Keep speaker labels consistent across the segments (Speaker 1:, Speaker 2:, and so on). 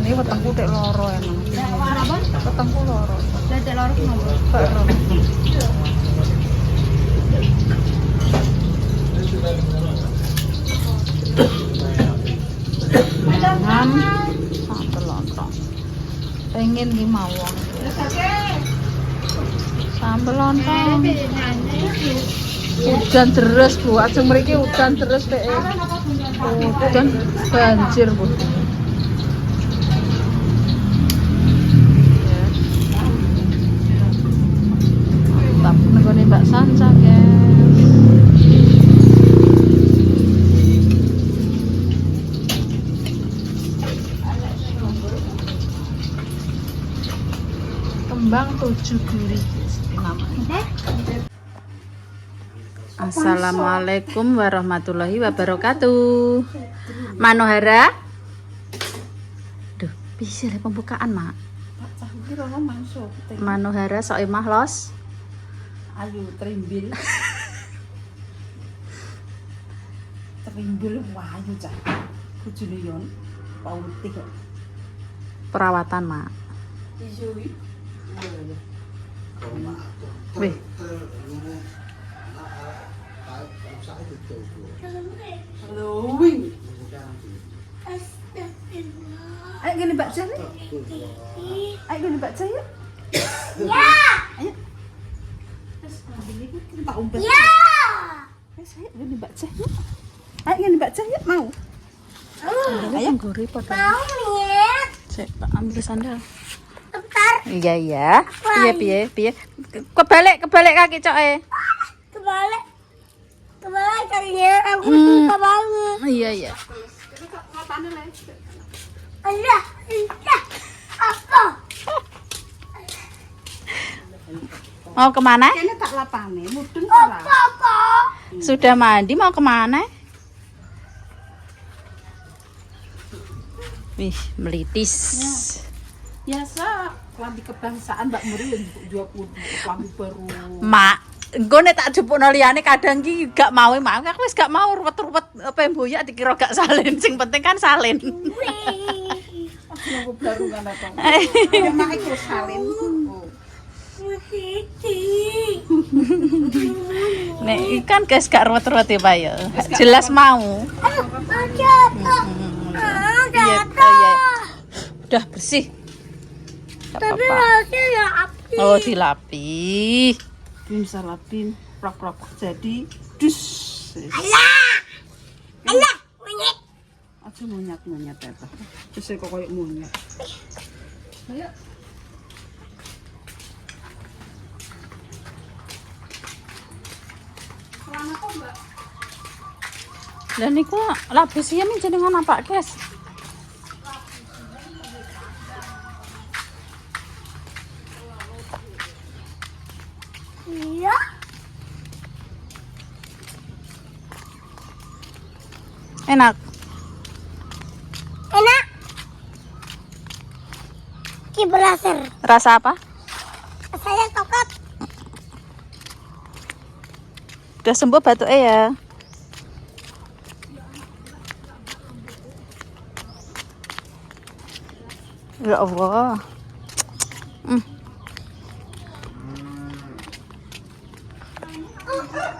Speaker 1: Ini wetengku dek loro emang.
Speaker 2: Apa?
Speaker 1: Wetengku loro.
Speaker 2: Lah dek loro kenapa?
Speaker 1: Baru. Mangan sambel lontong. Pengen ki mawon. Sambel lontong. Hujan deres Bu, ajeng mriki hujan deres Dek. Hujan banjir Bu. Mantap nenggone Mbak Sanca, guys. Kembang 7 duri namanya. Assalamualaikum warahmatullahi wabarakatuh. Manohara. Duh, bisa le pembukaan, Mak. Manohara sok emah los.
Speaker 2: Ayo trimbil. Trimbil wayu cah. Bojone yon pautik kok.
Speaker 1: Perawatan, Mak.
Speaker 2: Isui.
Speaker 1: Wih.
Speaker 2: Lowing. Ayo gini baca nih. Ayo gini baca ya. Ya. Ayo. Terus ngambil ini kita umpet. Ya. Ayo gini baca ya. Ayo gini baca ya mau.
Speaker 1: Ayo gurih pada.
Speaker 3: Mau nih.
Speaker 1: Cek tak ambil sandal.
Speaker 3: Bentar.
Speaker 1: Iya iya. Piye. Kebalik kaki coke.
Speaker 3: Kebalik kalinya aku suka banget.
Speaker 1: Iya.
Speaker 3: Allah. Apa?
Speaker 1: Mau kemana?
Speaker 2: Kayaknya tak lapane, mudeng ora.
Speaker 3: Apa?
Speaker 1: Sudah mandi mau kemana? Wih, melitis.
Speaker 2: Biasa klambi kebangsaan Mbak Muri yang 20 klambi baru.
Speaker 1: Mak, engko nek tak jupukno liyane kadang ki gak mau. Aku wis gak mau ruwet-ruwet apa mboyak dikira gak salin. Sing penting kan salin.
Speaker 2: Aku baru kan apa. Emak iki salin.
Speaker 1: Nek ikan guys gak ruwet-ruwet ya, Pak ya. Jelas mau. Iya. Udah bersih. Gak
Speaker 3: Tapi
Speaker 1: apa-apa.
Speaker 3: harusnya ya api.
Speaker 1: Oh, dilapih.
Speaker 2: Bim salapin prok jadi dus.
Speaker 3: Allah, monyet.
Speaker 2: Aja monyet eta. Terus kok koyo monyet. Ayo.
Speaker 1: Lah niku labis ya min jenengan apa, guys?
Speaker 3: Iya.
Speaker 1: Enak.
Speaker 3: Enak. Kiberaser.
Speaker 1: Rasa apa?
Speaker 3: Saya coklat.
Speaker 1: Udah sembuh batuknya ya. Ya Allah.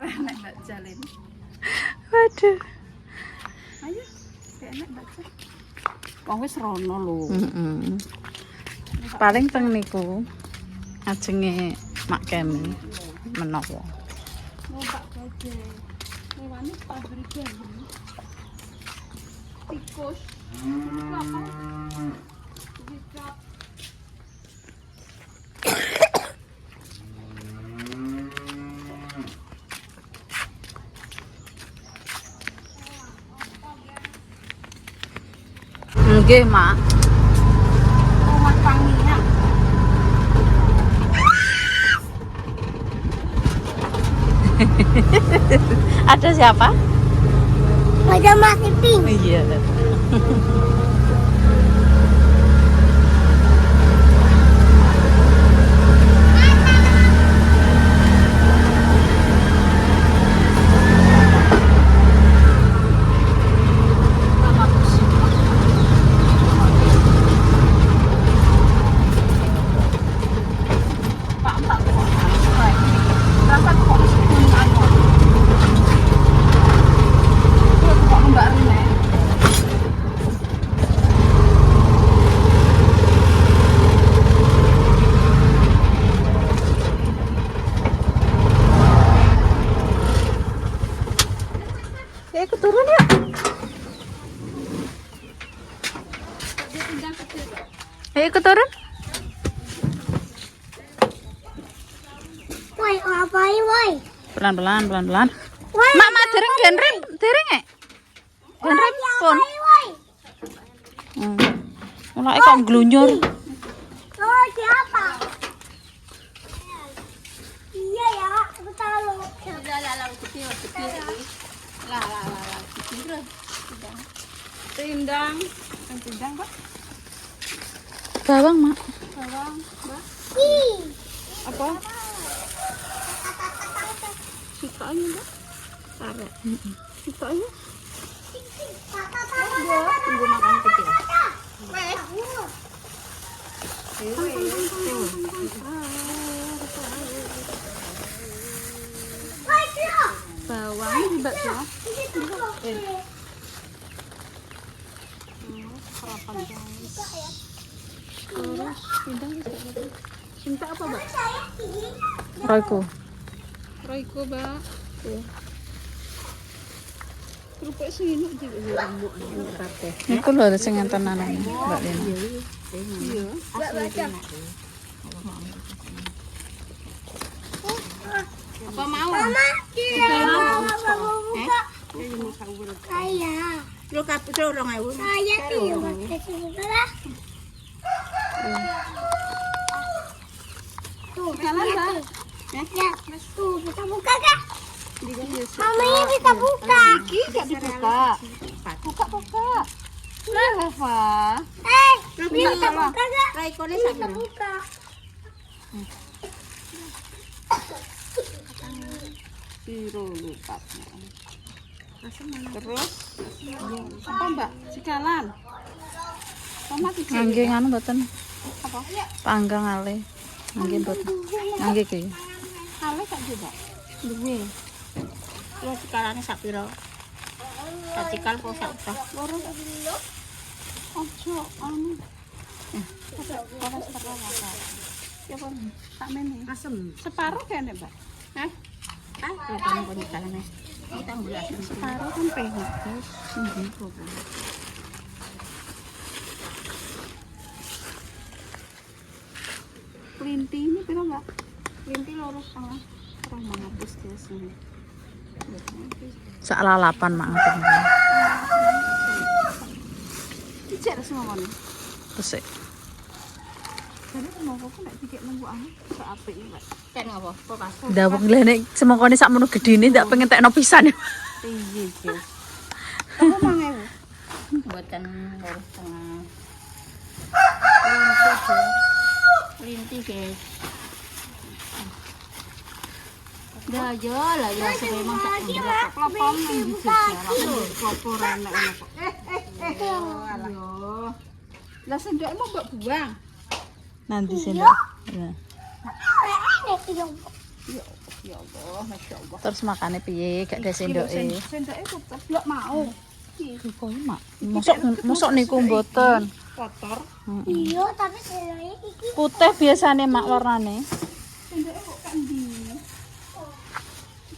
Speaker 2: Enak Mbak Jalin.
Speaker 1: Waduh.
Speaker 2: Ayo. Enak Mbak Jalin. Wong wis rono lho.
Speaker 1: Paling teng niku ajenge Mak Kemi menawa.
Speaker 2: Mau Pak Gede. Mewani pabrik ya. Tikus. Apa? Dicap.
Speaker 1: Nggih, Mak.
Speaker 2: Rumah panginya.
Speaker 1: Ada siapa?
Speaker 3: Ada masih pink.
Speaker 1: Iya.
Speaker 3: Woi, woi.
Speaker 1: Pelan-pelan, pelan-pelan.
Speaker 3: Woi.
Speaker 1: Mama dereng genrem, dereng e. Genrem pun.
Speaker 3: Woi, woi.
Speaker 1: Mulai kok nglunyur.
Speaker 3: Oh, siapa? Iya ya, aku tahu.
Speaker 2: Tindang. Tindang, Pak.
Speaker 1: Bawang, Mak.
Speaker 2: Bawang, Mbak.
Speaker 3: Ih.
Speaker 2: Apa? Sukanya, Mbak. Tarik. Sukanya. Tunggu makan kecil. Bawang di bakso. Sarapan guys. Terus pindang bisa. Cinta apa, Mbak?
Speaker 1: Royko.
Speaker 2: Royko, Mbak. Tuh. Kerupuk sini juga rambut kabeh.
Speaker 1: Niku lho sing enten anane, Mbak Lina.
Speaker 2: Iya. Apa mau?
Speaker 3: Mama, saya.
Speaker 2: Lu kapuk orang ae.
Speaker 3: Saya tidak ke sini lah. Tuh,
Speaker 2: Jalan, Mbak.
Speaker 3: ya, tuh bisa buka kak? Mama ini bisa buka.
Speaker 2: Iki gak dibuka. Buka. Lah, Rafa.
Speaker 3: Ini bisa buka kak?
Speaker 2: Raikone
Speaker 3: Ini bisa buka.
Speaker 2: Piro lupa. Terus apa, Mbak? Cikalan. Mama kecil.
Speaker 1: Ngangge nganu mboten.
Speaker 2: Apa?
Speaker 1: Panggang ale. Ngangge mboten. Ngangge ki.
Speaker 2: Kale gak juga. Duwe. Lu cikalane sak piro? Sak cikal kok sak utah. Loro sak piro? Ojo anu. Ora setengah apa. Ya pun tak mene. Asem. Separuh kene, Mbak. Hah? Kalau kamu punya cikalane. Kita ambil asem separuh kan pengen, guys. Kelinti ini piro, Mbak? Kelinti loro setengah. Orang menghapus guys ini.
Speaker 1: Sak lalapan mak ngaten.
Speaker 2: Cicak semua mana?
Speaker 1: Resik.
Speaker 2: Jadi semua kok nek dikek nunggu anu sak apik iki, Mbak. Kan apa? Kok pas.
Speaker 1: Ndawuk lene semongkone sak mono gedine ndak pengen tekno pisan.
Speaker 2: Iya, guys. Apa mangewu? Buatan loro setengah. Kelinti, guys. Dah lah ya memang tak ada kelopon yang dijajal. Keloporan nek ono kok. Alah. Lah sendok mau mbok buang.
Speaker 1: Nanti sendok. Ya.
Speaker 2: Ya Allah, Masya Allah.
Speaker 1: Terus makane piye gak ada sendoke.
Speaker 2: Sendoke kok ceblok mau.
Speaker 1: Kok mak. Mosok niku mboten.
Speaker 2: Kotor.
Speaker 3: Iya, tapi saya iki.
Speaker 1: Putih biasane mak warnane.
Speaker 2: Sendoke kok kan ndi?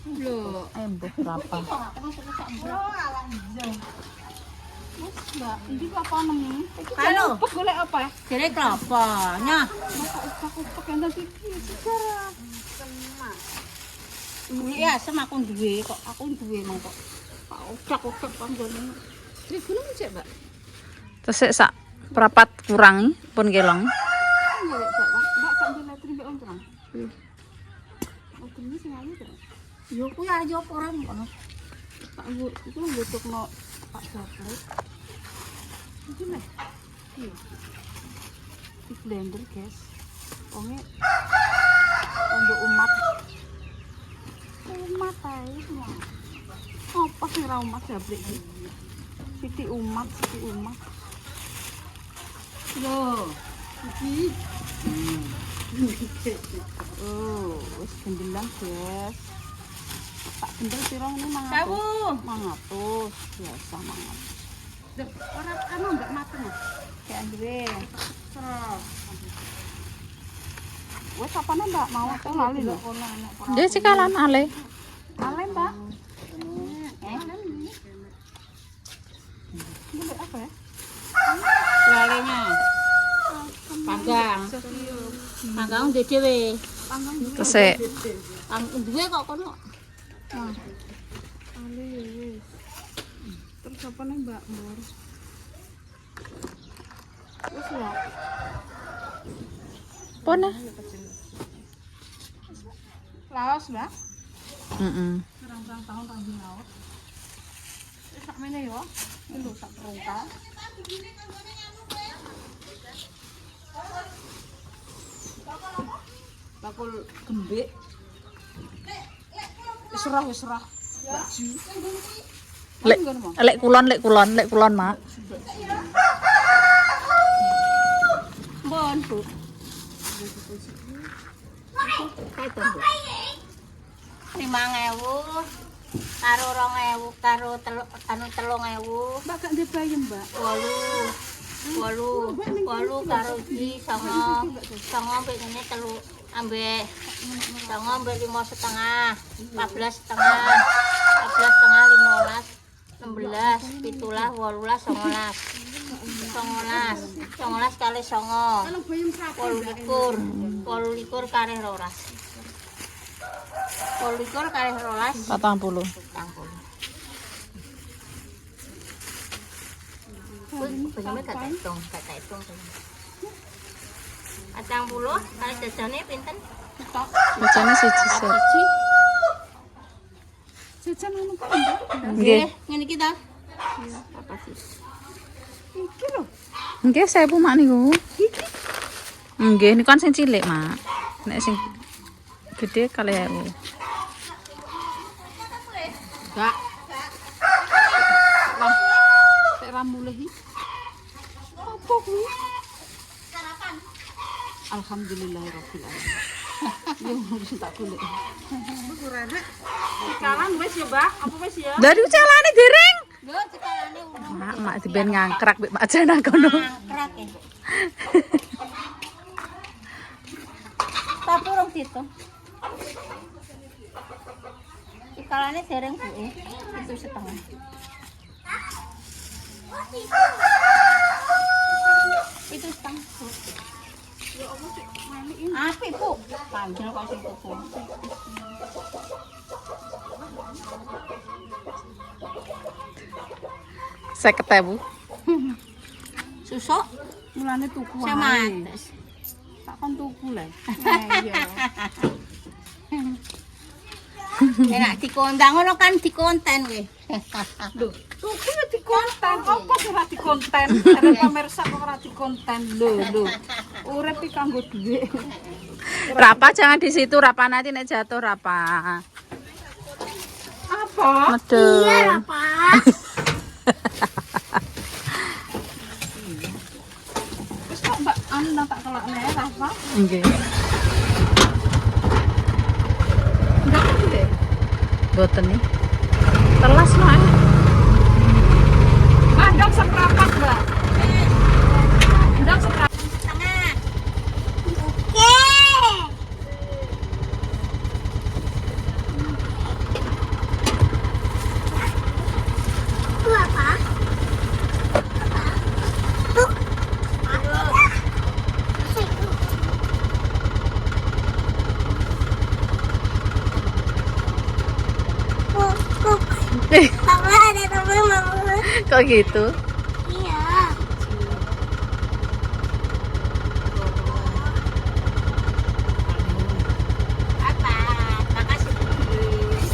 Speaker 2: Lho,
Speaker 1: Mbuh berapa?
Speaker 2: oh alah iya. Wes, Mbak, iki kok apa nemu? Halo, golek apa? Golek kelapa. Nyah. Kok kendal iki sejarah. Iya, sama aku duwe kok. Aku duwe nang kok. Pak ucak-ucak panggone. Iki gulung cek, Mbak.
Speaker 1: Terus sak perapat kurangi pun kelong.
Speaker 2: Mbak kan dilatri mbek orang. Oh, ini sing ayu to. Yo kuwi aja orang kono. Pak Bu, iku mbutukno Pak Jafar. Iki nek. Iya. Di blender, guys. Wonge untuk umat. Umat ae semua. Apa sih ra umat jabrik iki? Siti umat. Loh, iki. Oh, wis gendelang, guys. Tak gendel piro ngene 500. 500. Biasa 500. Duh, ora anu enggak mateng ya? Kayak duwe. Serok. Wes apane, Mbak? Mau aku lali lho.
Speaker 1: Dia cikalan ale.
Speaker 2: Ale, Mbak. Ini apa ya? Lalenya. Panggang. Panggang dhewe.
Speaker 1: Terus
Speaker 3: Duwe kok kono.
Speaker 2: Terus apa nih Mbak Mur? Terus ya.
Speaker 1: pone.
Speaker 2: Laos Mbak.
Speaker 1: Heeh.
Speaker 2: Tahun rambi laos. Wis sak mene yo. Iki lho sak perungkal. Bakul gembik. Wis serah. Baju.
Speaker 1: Lek kulon, Mak.
Speaker 3: Bon, Bu. Kaito, Bu. 5.000 karo 2.000 karo 3.000.
Speaker 2: Mbak gak ndek bayem, Mbak.
Speaker 3: 8 karo iki 9 mbek ngene 3 ambek 9 ambek 5,5 14,5 15 16 17 18 19 kali 9 18 kali 12 18 kali 12
Speaker 1: 40.
Speaker 3: Bagaimana gak hitung. Atang puluh kali jajane pinten?
Speaker 1: Bacane siji set.
Speaker 2: Jajan ngono kok, Mbak.
Speaker 1: Nggih.
Speaker 3: Ngene iki ta.
Speaker 2: Iki lho.
Speaker 1: Nggih, 1000 Mak niku. Nggih, niku kan sing cilik, Mak. Nek sing gede kali 1000.
Speaker 2: Enggak. Sik ra mulih iki. Apa kuwi? Sarapan. Alhamdulillahirabbil alamin. Yo wis tak golek. Sekarang wis ya, Mbak. Apa wis ya?
Speaker 1: Dari celane dereng.
Speaker 3: Lho cekalane udah
Speaker 1: Mak diben ngangkrak mek Pak Jana kono.
Speaker 3: kerak ya. Tapi rong situ. Cekalane dereng Bu. Itu setengah. Itu setengah. Apik, Bu. Panjang kok sing tuku.
Speaker 1: Saya ketemu.
Speaker 3: Susuk
Speaker 2: Mulane tuku
Speaker 3: sama
Speaker 2: ae.
Speaker 3: atas.
Speaker 2: Tak kon tuku le. Iya.
Speaker 3: Enak dikondang ngono kan dikonten kowe.
Speaker 2: Lho, tuku ya dikonten. Apa sih ora dikonten? Karena pemirsa kok ora dikonten. Lho. Urip iki kanggo dhuwit.
Speaker 1: Rapa jangan di situ, Rapa nanti nek jatuh Rapa.
Speaker 2: Apa?
Speaker 1: Medun.
Speaker 3: Pak.
Speaker 2: Wis kok Mbak anu nang tak kelakne apa?
Speaker 1: Nggih.
Speaker 2: Enggak kok deh.
Speaker 1: Boten nih. Telas, Mak.
Speaker 2: Mandang seprapat, Mbak. Mandang seprapat.
Speaker 3: Tengah. Oke. Itu apa? Papa ada teman mama.
Speaker 1: Kok gitu?
Speaker 3: Iya. Apa? Makasih.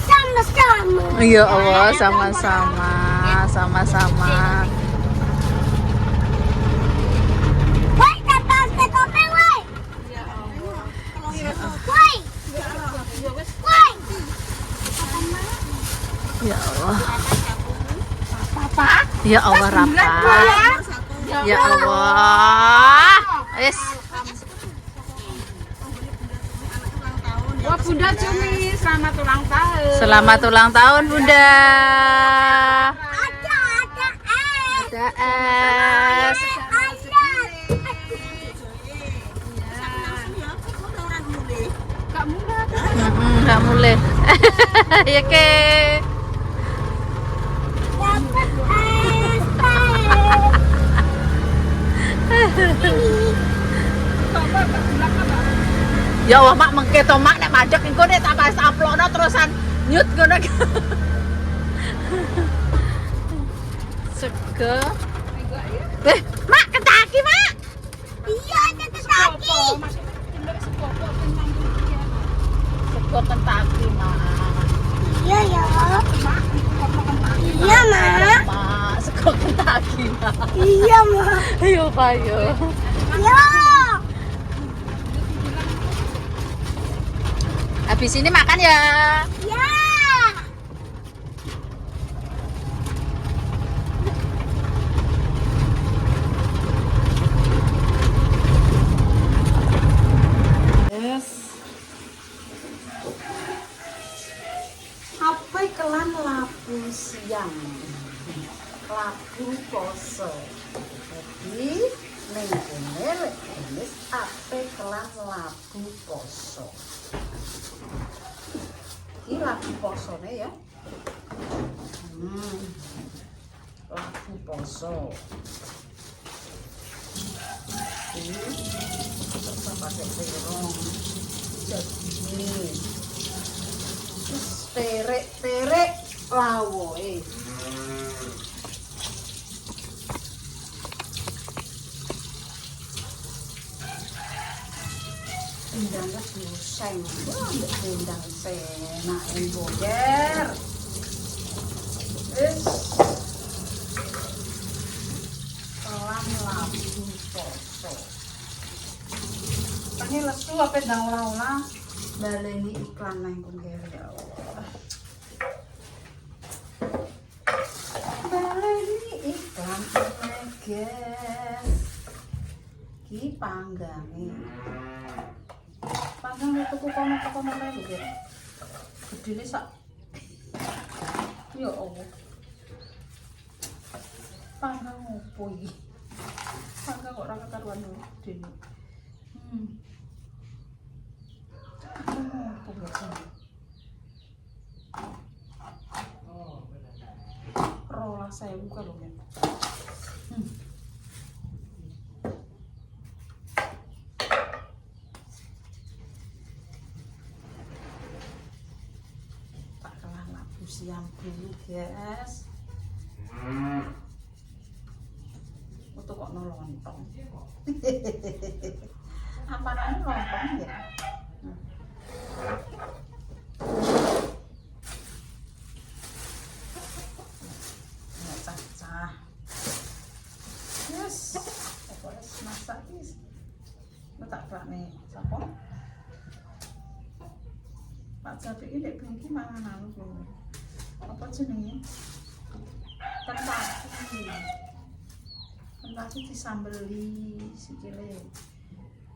Speaker 3: Sama-sama.
Speaker 1: Ya Allah, sama-sama, sama-sama.
Speaker 3: Woi, kata topeng, woi. Woi. Woi.
Speaker 1: Ya Allah.
Speaker 2: Papa.
Speaker 1: Ya Allah, Rapa. Ya Allah. Wis.
Speaker 2: Wah, Bunda Jumi, selamat ulang tahun.
Speaker 1: Selamat ulang tahun, Bunda.
Speaker 3: Ada es.
Speaker 1: Ada es.
Speaker 2: Gak mudah.
Speaker 1: Enggak mulai. Ya ke.
Speaker 3: Dapat es.
Speaker 2: Bapak, Mbak, bilang apa?
Speaker 1: Ya wah mak mengke to mak nek mandek engko nek tak pas uploadno terusan nyut ngono. Sego. Mak ketaki, Mak.
Speaker 3: Iya, ada ketaki.
Speaker 1: Sego ketaki, Mak.
Speaker 3: Iya ya. Iya mak.
Speaker 1: Mak, sego ketaki, Mak.
Speaker 3: Iya mak.
Speaker 1: Ayo, Pak, ayo.
Speaker 3: Iya.
Speaker 1: Habis ini makan ya.
Speaker 3: Iya.
Speaker 1: Apa kelan labu siang, labu poso. Jadi ning kene lek wis ape kelan labu poso. Iki labu posone ya. Labu poso. Ini kita pakai terong. Jadi terek lawoe. Pindang buseng, ambek pindang senak boger. Wis kelan labu poso. Ini lesu apa ndang ora-ora baleni iklan nang kene ya Allah. Baleni iklan guys. Ki panggange. Panggang tuku kono-kono ae lho, Guys. Gedene sak. Ya Allah. Panggang opo iki? Panggang kok ora kekaruan lho gedene. Rola saya buka loh kan. Tak kalah labu siang dulu guys. Untuk kok nolontong. Apa namanya lontong ya? Cacah. Yes. Pokoknya masak is. Letak nih, siapa? Pak Jabi ini bingki mangan anu apa jenenge? Kentaki. Kentaki disambeli sikile.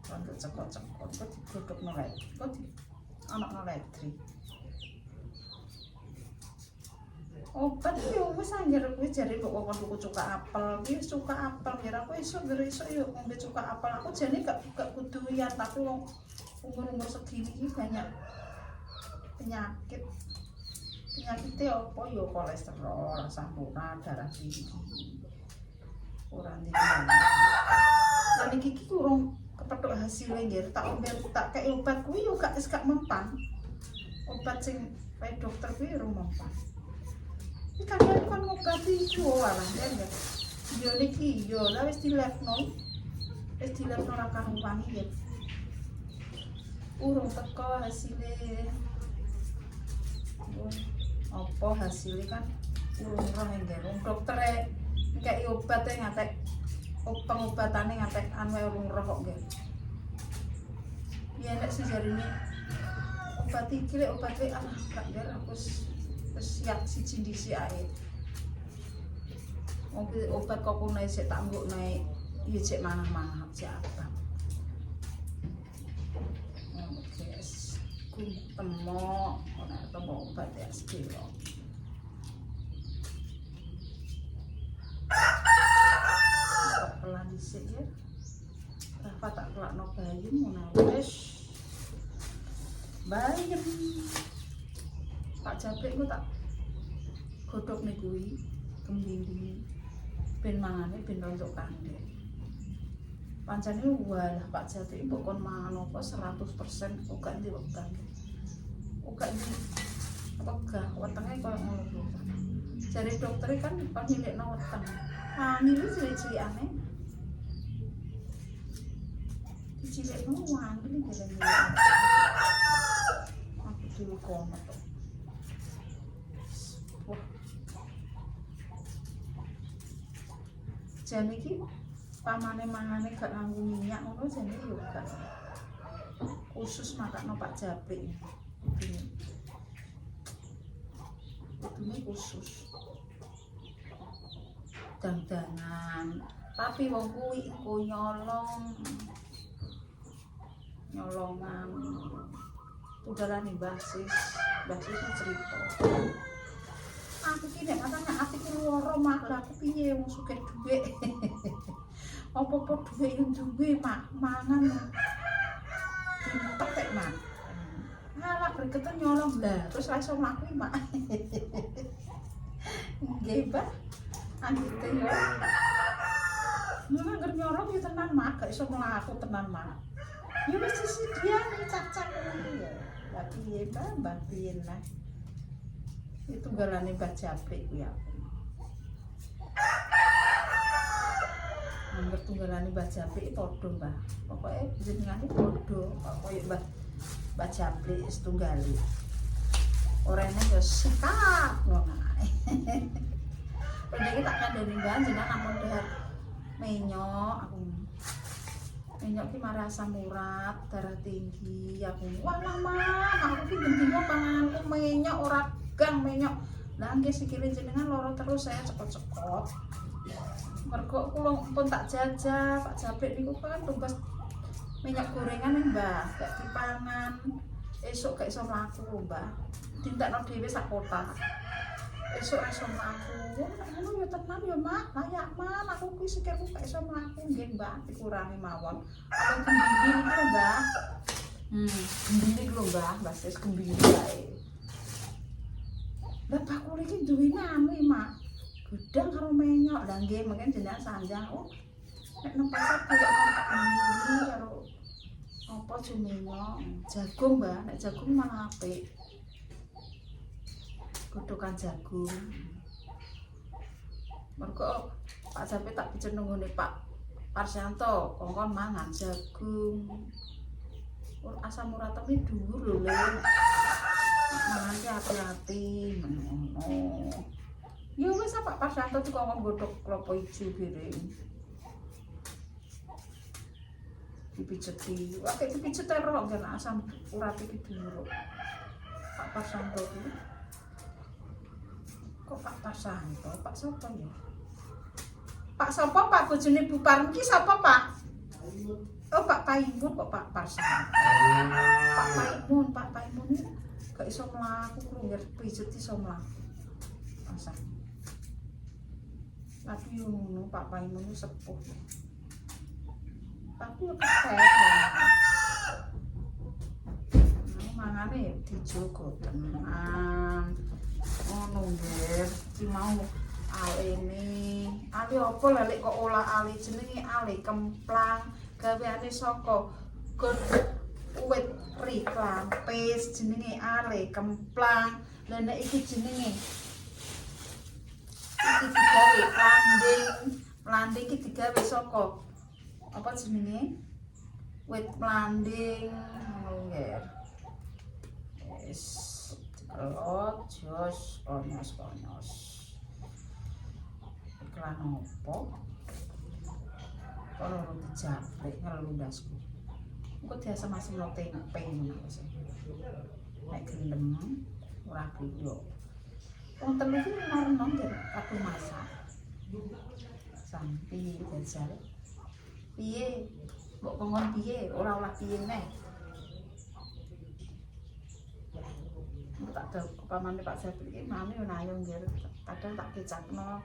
Speaker 1: Untuk cekok-cekok kok digodhog nolek. Kok di anak noledri. Obat yo wis anjir kuwi jare kok kon tuku cuka apel. Ki cuka apel ngira aku esuk yo ngombe cuka apel. Aku jane gak kudu yen tapi wong umur-umur segini iki banyak penyakit. Penyakitnya apa yo kolesterol, asam urat, darah tinggi. Ora ndek. Lan iki kurang kepethuk hasilnya nggih tak ombe tak kei obat kuwi yo gak mempan. Obat sing wae dokter kuwi ora mempan. Iki kan ngobati iku walah ya. Yo niki yo la wis dilekno. Wis dilekno ra karuan iki. Urung teko hasilnya. Apa hasilnya kan urung roh nggih. Wong doktere kei obat e ngatek pengobatane ngatek anu urung roh kok nggih. Ya nek sejarine obat iki lek obat e gak nggih aku siap siji ndisi ae. Obat kok kuno sik tak mbok naik ya cek manah-manah cek apa. Guys, ku temo ana temo obat ya sekilo. Pelan dhisik ya. Apa tak kelakno bayem ngono wis. Bayem. Pak Jabrik ku tak godhog nih kuwi kembing ben mangane ben untuk kandhe. pancene walah Pak Jati mbok kon mangan apa 100% uga ndi wekdal. Uga ndi wegah wetenge koyo ngono kuwi. Jare dokter kan panyilekno weteng. Wangi iki cilik-cilikane. Cilikno wangi iki jare. Aku dulu kono to. Wah. Jane iki pamane-mangane gak nganggo minyak ngono jane yo gak. Khusus makakno Pak Japri. Ini khusus. Dandanan. Tapi wong kuwi engko nyolongan. Udalane basis cerita. Aku ki nek katanya atiku loro malah aku piye wong sugih dhuwit. Apa-apa dhuwit yo duwe Mak, mangan. Dipetek Mak. Ngalah gregetan nyolong lah, terus ra iso mlaku Mak. Nggih, Mbak. Anggite yo. Nang nyolong yo tenan Mak, gak iso mlaku tenan Mak. Yo wis disediani cacak ngono ya. Lah piye Mbak piye lah. Itu galane Mbah Japri kuwi aku. Angger tunggalane Mbah Japri padha Mbah. Pokoke jenengane padha koyo Mbah Japri setunggali. Orene yo sikap ngono ae. Iki tak kandhani Mbah jenengan ampun dahar menyok aku. Menyok ki marah asam urat, darah tinggi, aku. Wah, Mama, aku ki bendino panganku menyok ora gang menyok. Lah nggih sikile jenengan loro terus saya cepot-cepot. Mergo kula pun tak jajah, Pak Japri niku kan tugas minyak gorengan Mbah, gak dipangan. Esuk gak iso mlaku Mbah. Dintekno dhewe sak kotak. Esuk iso mlaku. Ngono ya tenan ya Mak, layak Man, aku kuwi sikilku gak iso mlaku nggih Mbah, dikurangi mawon. Apa gembiri niku Mbah? Gembiri lho Mbah, sis gembiri wae. Lah bakul iki duwe nami Mak. Gedang karo menyok, lah nggih mungkin jenengan sanjang. Oh, nek nang pasar golek gembiri karo apa jumenyok, jagung Mbah, nek jagung malah apik. Godhokan jagung. Mergo Pak Japri tak pijen nggone Pak Parsyanto, kongkon mangan jagung. Asam uratane dhuwur lho, Le. Mangan ki hati-hati ngono. Ya wis Pak Parsyanto tuku kongkon godhog klapa ijo piring. Dipijeti, wae dipijet terus jan asam urat iki dhuwur. Pak Parsyanto kuwi. Kok Pak Parsyanto, Pak sapa ya? Pak sapa Pak bojone Bu Parmi ki sapa Pak? Oh Pak Paimun kok Pak Parsyanto. Pak Paimun iki gak iso mlaku krunggir pijet iso mlaku. Pasang. Tapi yo ngono Pak Paimun sepuh. Tapi yo kesehatan. Mangane dijogo tenan. Ngono nggih, iki mau alene. Ali apa lek kok olah ali jenenge ali kemplang, gaweane saka wit riklampis jenenge ali kemplang. Lah nek iki jenenge iki digawe landing iki digawe saka apa jenenge? Wit landing ngono nggih. Wis kelot jos konyos. Iklan opo? Kalau roti Japri ngelundasku. Engko diasem-asem lo tempe ngono wis. Nek gelem ora kuyo. Wong telu iki normal ya aku masak. Sampai jajal. Piye? Mbok kongkon piye? Ora olah piye neh. Tak ada pamane Pak Japri iki mami yo nayung nggih. Kadang tak kecapno,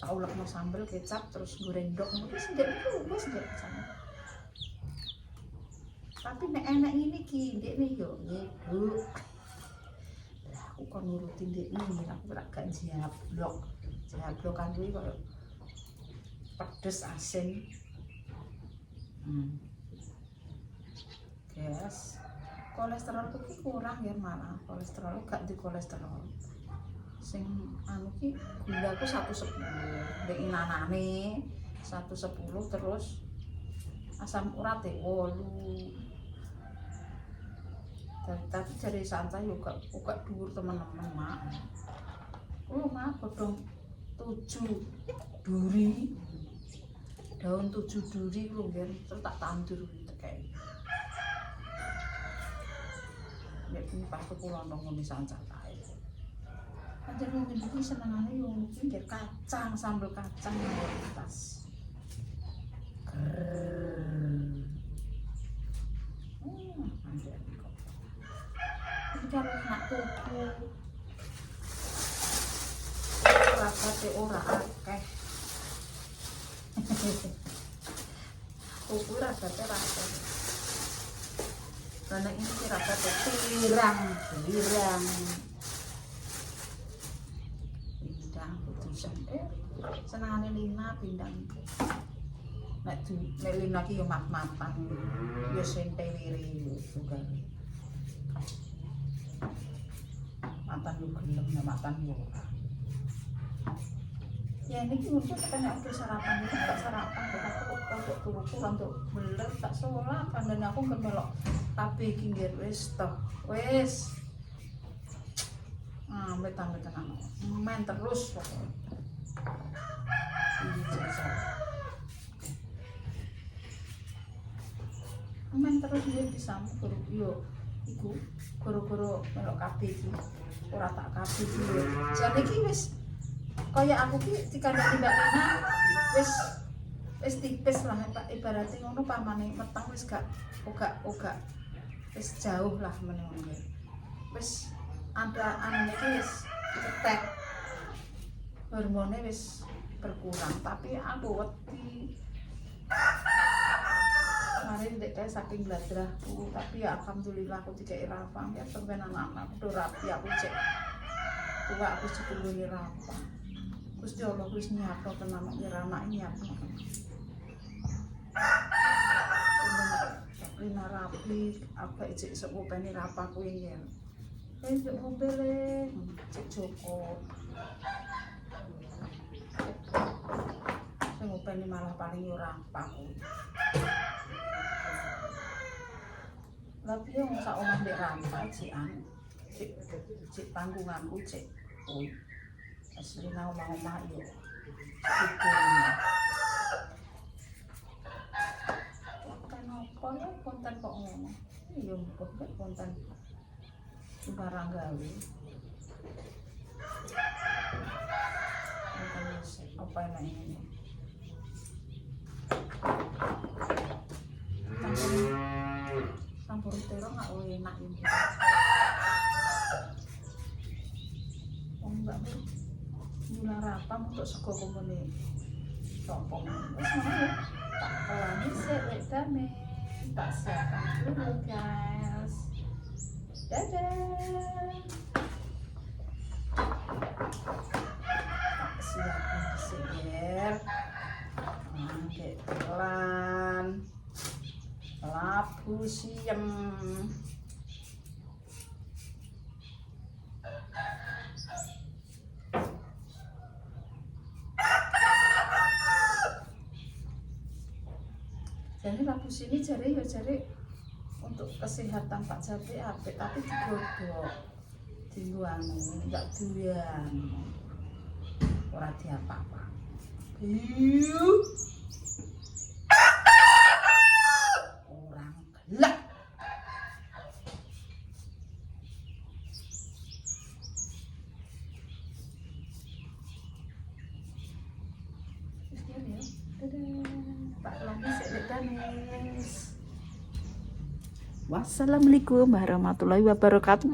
Speaker 1: tak ulekno sambel kecap terus goreng ndok ngono wis ndek niku wis ndek sana. Tapi nek enak ini ki ndekne yo nggih, Bu. Lah aku kon nurutin ndekne aku ora gak jablok. Jablok kan kuwi koyo pedes asin. Gas. Kolesterol ki kurang ya malah. Kolesterol gak di kolesterol. Sing anu ki gulaku 110. Ndek inanane 110 terus asam urate 8. Tapi dari santai juga dhuwur teman-teman mak. Mak godhong 7 duri. Daun 7 duri lho ngen terus tak tandur tekek. Nek iki pas kula nang sanca kae. Anjir wong iki senengane yo pinggir kacang, sambel kacang nang atas. Anjir kok. Iki kalau nak tuku. Rasane ora akeh. Tuku rasane rasane. Karena ini rasane pirang. Pindang putusan. Senengane Lina pindang. Nek Lina ki yo mat-matan. Yo sente wiri juga. Matan yo gelem, matan yo ora. Ya ini mungkin katanya aku sarapan itu tak sarapan aku untuk tubuhku untuk beler tak sholat dan aku kemelok tapi kinggir wis toh wis betan-betan anu main terus pokoknya main terus dia bisa guru yo iku guru-guru melok kabeh iki ora tak kabeh iki jane iki wis kaya aku ki dikandani Mbak Lina wis tipis lah ibaratnya ngono pamane metang wis gak uga wis jauh lah meneng wis ada anu iki wis cetek hormone wis berkurang tapi aku wedi kemarin dek kayak saking bladrahku tapi ya alhamdulillah aku dikei rapang ya sampai anak-anak udah rapi aku cek tua aku cukup beli rapang Gusti Allah wis nyiapno tenan anak nyiapno Lina rapi apa ijek sok openi rapah kuwi yen wis mobil cek Joko sing openi malah paling ora rapah lha piye wong sak omah ndek rapah cek panggunganku cek asli nang omah-omah yo konten apa ya konten kok ngono iya kok konten barang gawe apa ini campur terong nggak enak ini enggak gula rapang untuk sego komune tompong wis ngono tak pelangi sik dame tak siapkan dulu guys dadah tak siapkan seger kayak pelan labu siem jadi labu sini jari untuk kesehatan Pak Jati apik tapi digodhog diluangi enggak doyan ora diapa-apa orang gelap Wassalamualaikum warahmatullahi wabarakatuh.